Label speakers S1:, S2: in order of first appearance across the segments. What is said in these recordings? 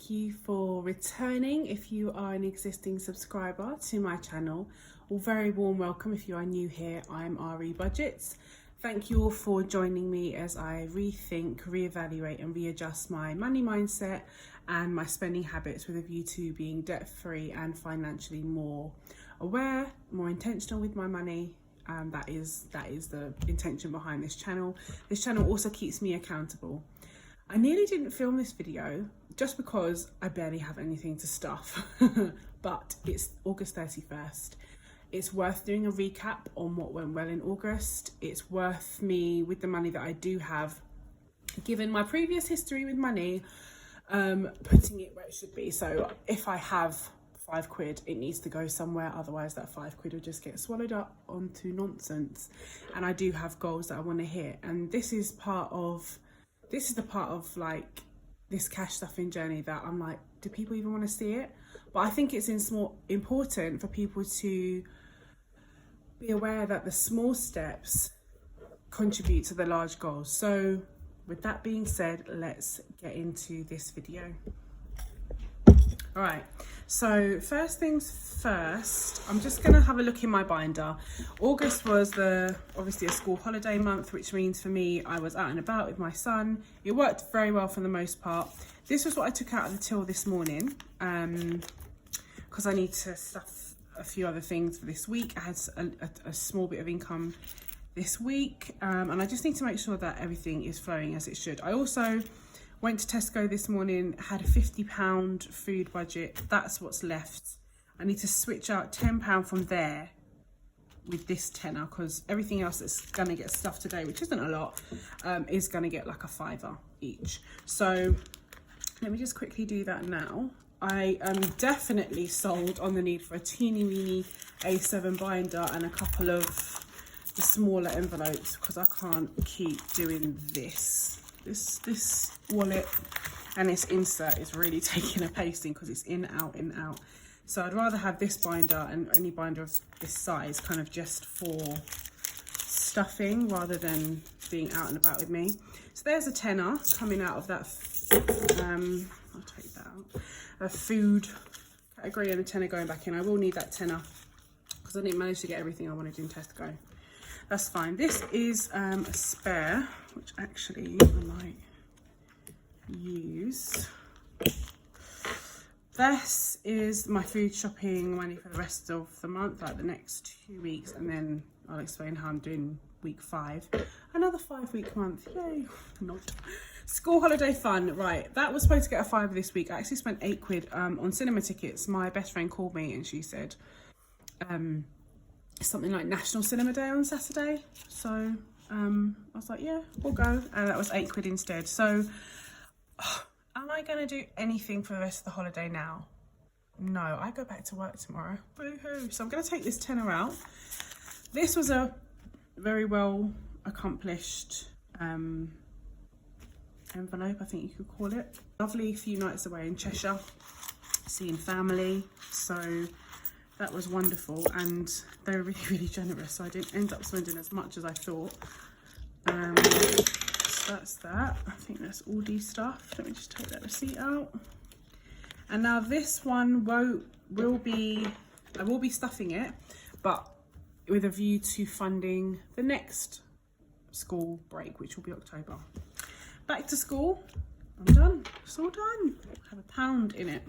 S1: thank you for returning if you are an existing subscriber to my channel. Well, very warm welcome if you are new here. I'm RE Budgets. Thank you all for joining me as I rethink, reevaluate and readjust my money mindset and my spending habits with a view to being debt-free and financially more aware, more intentional with my money. That is the intention behind this channel. This channel also keeps me accountable. I nearly didn't film this video just because I barely have anything to stuff, but it's August 31st. It's worth doing a recap on what went well in August. It's worth me, with the money that I do have, given my previous history with money, putting it where it should be. So if I have £5, it needs to go somewhere, otherwise that £5 will just get swallowed up onto nonsense. And I do have goals that I want to hit, and this is the part of like this cash stuffing journey that I'm like, do people even want to see it? But I think it's important for people to be aware that the small steps contribute to the large goals. So with that being said, let's get into this video. All right, so first things first, I'm just gonna have a look in my binder. August was obviously a school holiday month, which means for me, I was out and about with my son. It worked very well for the most part. This was what I took out of the till this morning, because I need to stuff a few other things for this week. I had a small bit of income this week, and I just need to make sure that everything is flowing as it should. I also went to Tesco this morning, had a £50 food budget. That's what's left. I need to switch out £10 from there with this tenner, because everything else that's gonna get stuffed today, which isn't a lot, is gonna get like a £5 each. So let me just quickly do that now. I am definitely sold on the need for a teeny weeny A7 binder and a couple of the smaller envelopes, because I can't keep doing this. This wallet and this insert is really taking a pasting because it's in, out, in, out. So I'd rather have this binder and any binder of this size kind of just for stuffing rather than being out and about with me. So there's a tenner coming out of that, I'll take that out, a food category, and a tenner going back in. I will need that tenner because I didn't manage to get everything I wanted in Tesco. That's fine. This is a spare, which actually I might use. This is my food shopping money for the rest of the month, like the next 2 weeks, and then I'll explain how I'm doing week 5. Another 5-week month, yay, not. School holiday fun, right, that was supposed to get a £5 this week. I actually spent £8 on cinema tickets. My best friend called me and she said, something like National Cinema Day on Saturday, so I was like, yeah, we'll go, and that was £8 instead. So am I gonna do anything for the rest of the holiday now? No, I go back to work tomorrow, boo-hoo. So I'm gonna take this tenner out. This was a very well accomplished envelope, I think you could call it. Lovely few nights away in Cheshire, seeing family, so that was wonderful, and they were really, really generous, so I didn't end up spending as much as I thought. So that's that. I think that's Aldi stuff. Let me just take that receipt out. And now this one I will be stuffing it, but with a view to funding the next school break, which will be October. Back to school, I'm done, it's all done. I have £1 in it.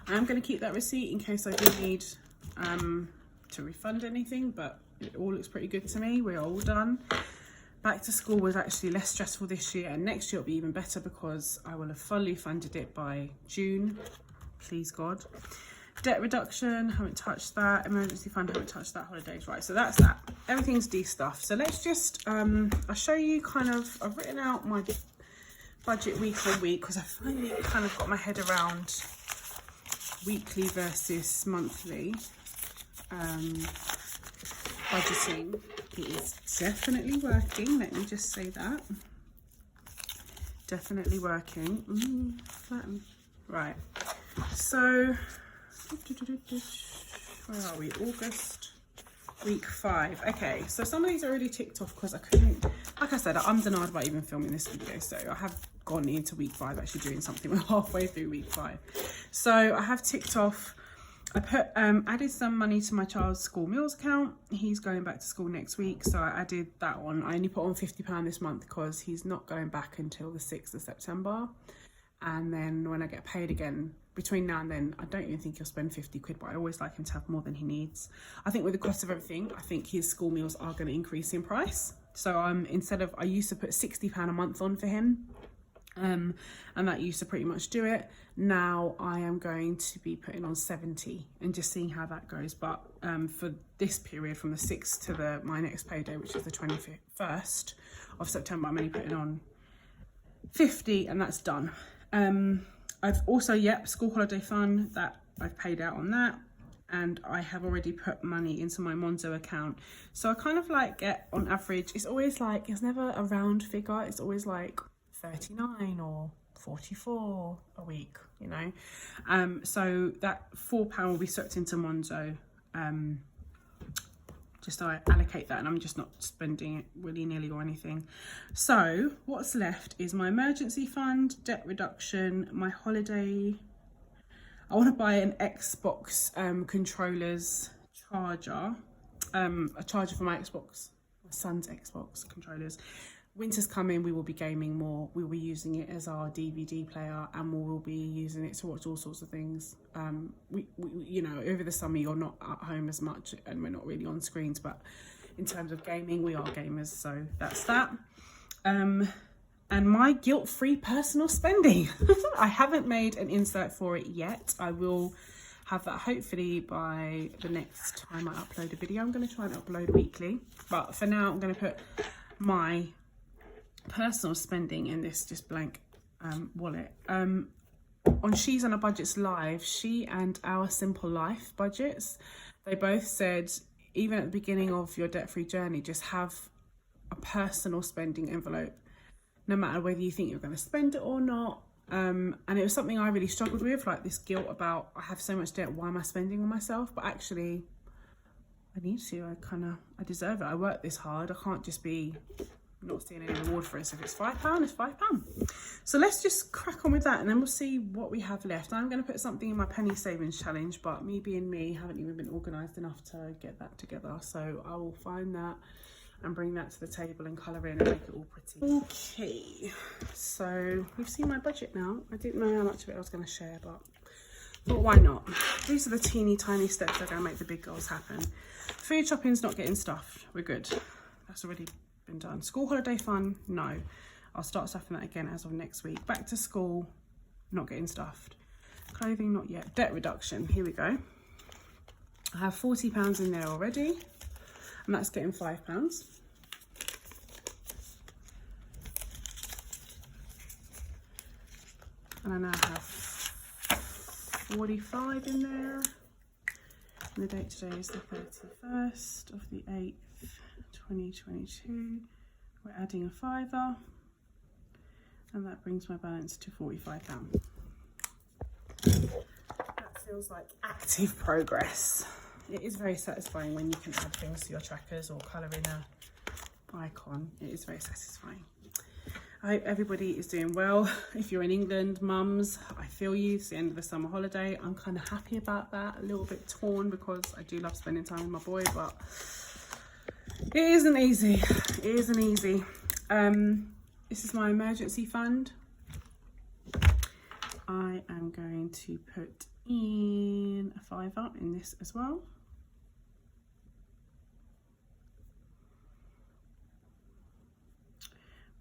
S1: I'm going to keep that receipt in case I do need to refund anything, but it all looks pretty good to me. We're all done. Back to school was actually less stressful this year, and next year will be even better because I will have fully funded it by June, please God. Debt reduction, haven't touched that. Emergency fund, haven't touched that. Holidays, right, so that's that. Everything's de-stuffed. So let's just, I'll show you kind of, I've written out my budget week on week because I finally kind of got my head around weekly versus monthly budgeting. It is definitely working, let me just say that. Definitely working. Flatten. Right, so where are we? August, week 5. Okay, so some of these are already ticked off because I couldn't, like I said, I'm denied about even filming this video, so I have gone into week 5 actually doing something. We're halfway through week 5. So I have ticked off, I put added some money to my child's school meals account. He's going back to school next week, so I added that on. I only put on £50 this month because he's not going back until the 6th of September. And then when I get paid again, between now and then, I don't even think he'll spend 50 quid, but I always like him to have more than he needs. I think with the cost of everything, I think his school meals are going to increase in price. So instead of, I used to put £60 a month on for him, and that used to pretty much do it. Now I am going to be putting on 70 and just seeing how that goes. But for this period, from the 6th to my next payday, which is the 21st of September, I'm only putting on 50, and that's done. I've also, school holiday fund, that I've paid out on that, and I have already put money into my Monzo account. So I kind of like get, on average, it's always like, it's never a round figure, it's always like 39 or 44 a week, you know. So that £4 will be swept into Monzo, just so I allocate that and I'm just not spending it willy-nilly or anything. So what's left is my emergency fund, debt reduction, my holiday. I want to buy an Xbox controllers charger, a charger for my Xbox, my son's Xbox controllers. Winter's coming, we will be gaming more. We will be using it as our DVD player, and we will be using it to watch all sorts of things. We you know, over the summer you're not at home as much and we're not really on screens, but in terms of gaming, we are gamers, so that's that. And my guilt-free personal spending. I haven't made an insert for it yet. I will have that hopefully by the next time I upload a video. I'm going to try and upload weekly, but for now I'm going to put my personal spending in this just blank wallet. On She's on a Budgets live, she and Our Simple Life budgets, they both said, even at the beginning of your debt-free journey, just have a personal spending envelope, no matter whether you think you're going to spend it or not. And it was something I really struggled with, like this guilt about, I have so much debt, why am I spending on myself? But actually I need to, I deserve it. I work this hard, I can't just be not seeing any reward for it. So if it's £5, it's £5. So let's just crack on with that, and then we'll see what we have left. I'm going to put something in my penny savings challenge, but me being me, haven't even been organised enough to get that together. So I will find that and bring that to the table and colour in and make it all pretty. Okay, so we've seen my budget now. I didn't know how much of it I was going to share, but why not? These are the teeny tiny steps that are going to make the big goals happen. Food shopping's not getting stuffed. We're good. That's already been done. School holiday fund, no. I'll start stuffing that again as of next week. Back to school, not getting stuffed. Clothing, not yet. Debt reduction, here we go. I have £40 in there already, and that's getting £5. And I now have 45 in there. And the date today is the 31st of the 8th, 2022. We're adding a £5, and that brings my balance to £45. That feels like active progress. It is very satisfying when you can add things to your trackers or colour in a icon. It is very satisfying. I hope everybody is doing well. If you're in England, mums, I feel you. It's the end of the summer holiday. I'm kind of happy about that. A little bit torn because I do love spending time with my boy, but it isn't easy. It isn't easy. This is my emergency fund. I am going to put in a £5 in this as well.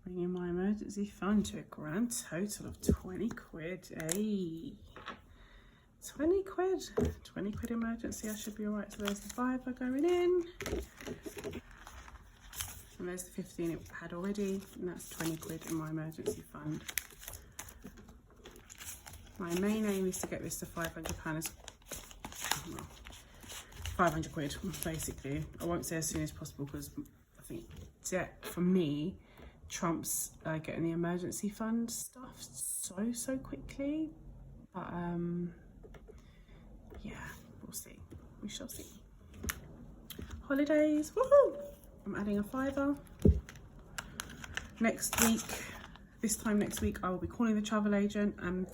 S1: Bringing my emergency fund to a grand total of 20 quid. Hey, 20 quid. 20 quid emergency, I should be alright. So there's the £5 going in. And there's the 15 it had already. And that's 20 quid in my emergency fund. My main aim is to get this to £500, well, 500 quid, basically. I won't say as soon as possible because I think debt, for me, trumps getting the emergency fund stuff so quickly. But yeah, we'll see. We shall see. Holidays, woohoo! I'm adding a £5. Next week, this time next week I will be calling the travel agent and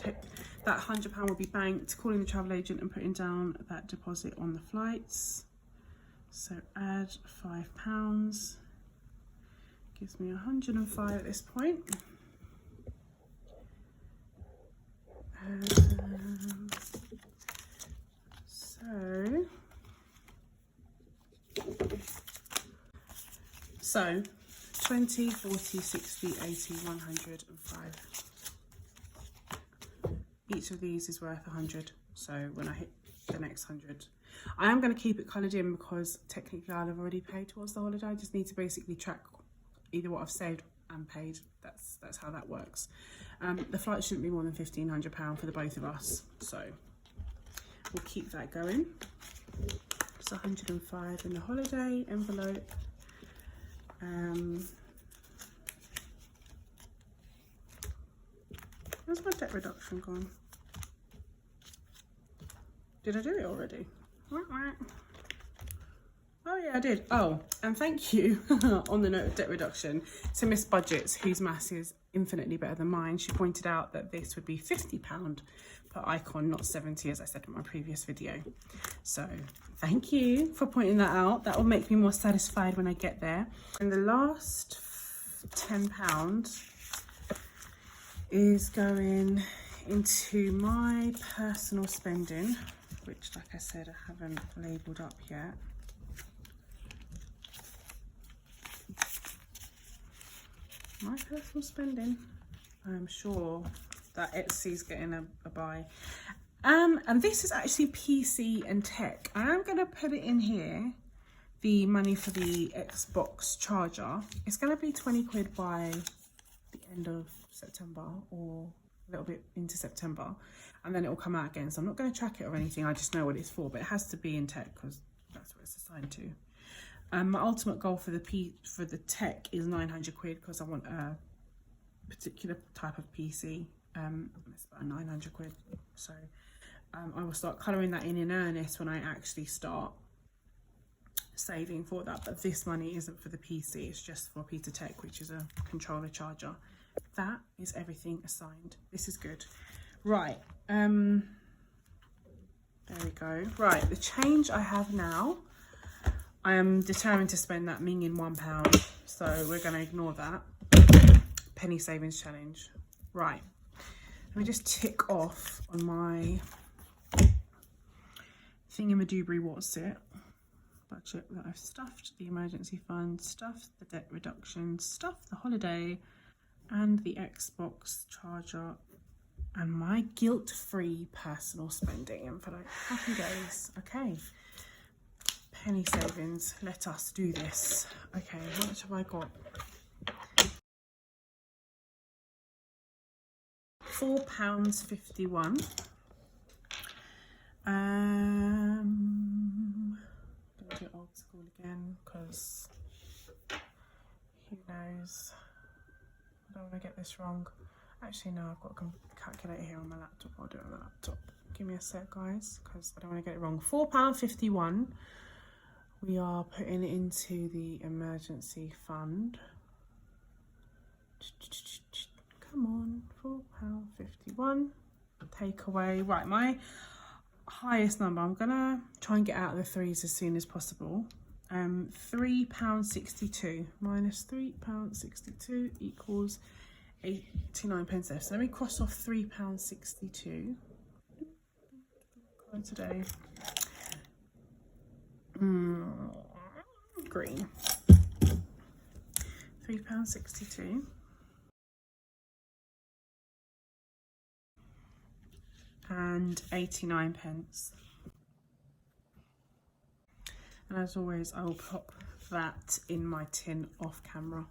S1: that £100 will be banked, calling the travel agent and putting down that deposit on the flights. So add £5, gives me 105 at this point. So 20, 40, 60, 80, 100 and 5. Each of these is worth 100. So when I hit the next 100, I am going to keep it coloured in because technically I'll have already paid towards the holiday. I just need to basically track either what I've saved and paid. That's how that works. The flight shouldn't be more than £1,500 for the both of us. So we'll keep that going. It's 105 in the holiday envelope. Where's my debt reduction gone? Did I do it already? Oh yeah, I did. Oh, and thank you on the note of debt reduction to Miss Budgets, whose maths is infinitely better than mine. She pointed out that this would be £50 per icon, not 70, as I said in my previous video. So thank you for pointing that out. That will make me more satisfied when I get there. And the last £10 is going into my personal spending, which, like I said, I haven't labelled up yet. My personal spending. I'm sure that Etsy's getting a buy. And this is actually PC and tech. I am going to put it in here, the money for the Xbox charger. It's going to be 20 quid by the end of September, or a little bit into September, and then it will come out again. So I'm not going to track it or anything. I just know what it's for, but it has to be in tech because that's what it's assigned to. My ultimate goal for the tech is 900 quid because I want a particular type of PC. It's about 900 quid. So I will start colouring that in earnest when I actually start saving for that. But this money isn't for the PC, it's just for Peter Tech, which is a controller charger. That is everything assigned. This is good. Right. There we go. Right, the change I have now, I am determined to spend that minging £1, so we're going to ignore that. Penny savings challenge. Right, let me just tick off on my thingamadoobry what's it budget that I've stuffed: the emergency fund, stuffed the debt reduction, stuffed the holiday and the Xbox charger, and my guilt-free personal spending envelope. Happy days. Okay. Penny savings, let us do this. Okay, how much have I got? £4.51. Gonna do old school again because who knows? I don't want to get this wrong. Actually, no, I've got a calculator here on my laptop. I'll do it on the laptop. Give me a sec, guys, because I don't want to get it wrong. £4.51. We are putting it into the emergency fund. Come on, £4.51. Take away. Right, my highest number, I'm gonna try and get out of the threes as soon as possible. £3.62 minus £3.62 equals 89 pence left. So let me cross off £3.62 today. Green. £3.62. And 89 pence. And as always, I will pop that in my tin off camera.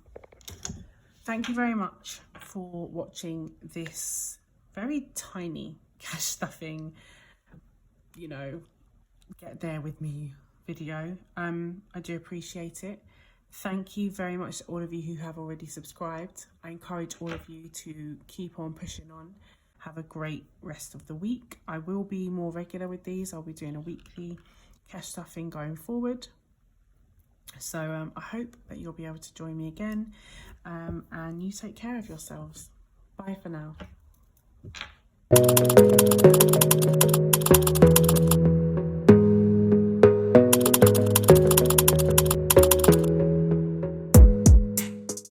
S1: Thank you very much for watching this very tiny cash stuffing, you know, get there with me video. I do appreciate it. Thank you very much to all of you who have already subscribed. I encourage all of you to keep on pushing on. Have a great rest of the week. I will be more regular with these. I'll be doing a weekly cash stuffing going forward. So I hope that you'll be able to join me again, and you take care of yourselves. Bye for now.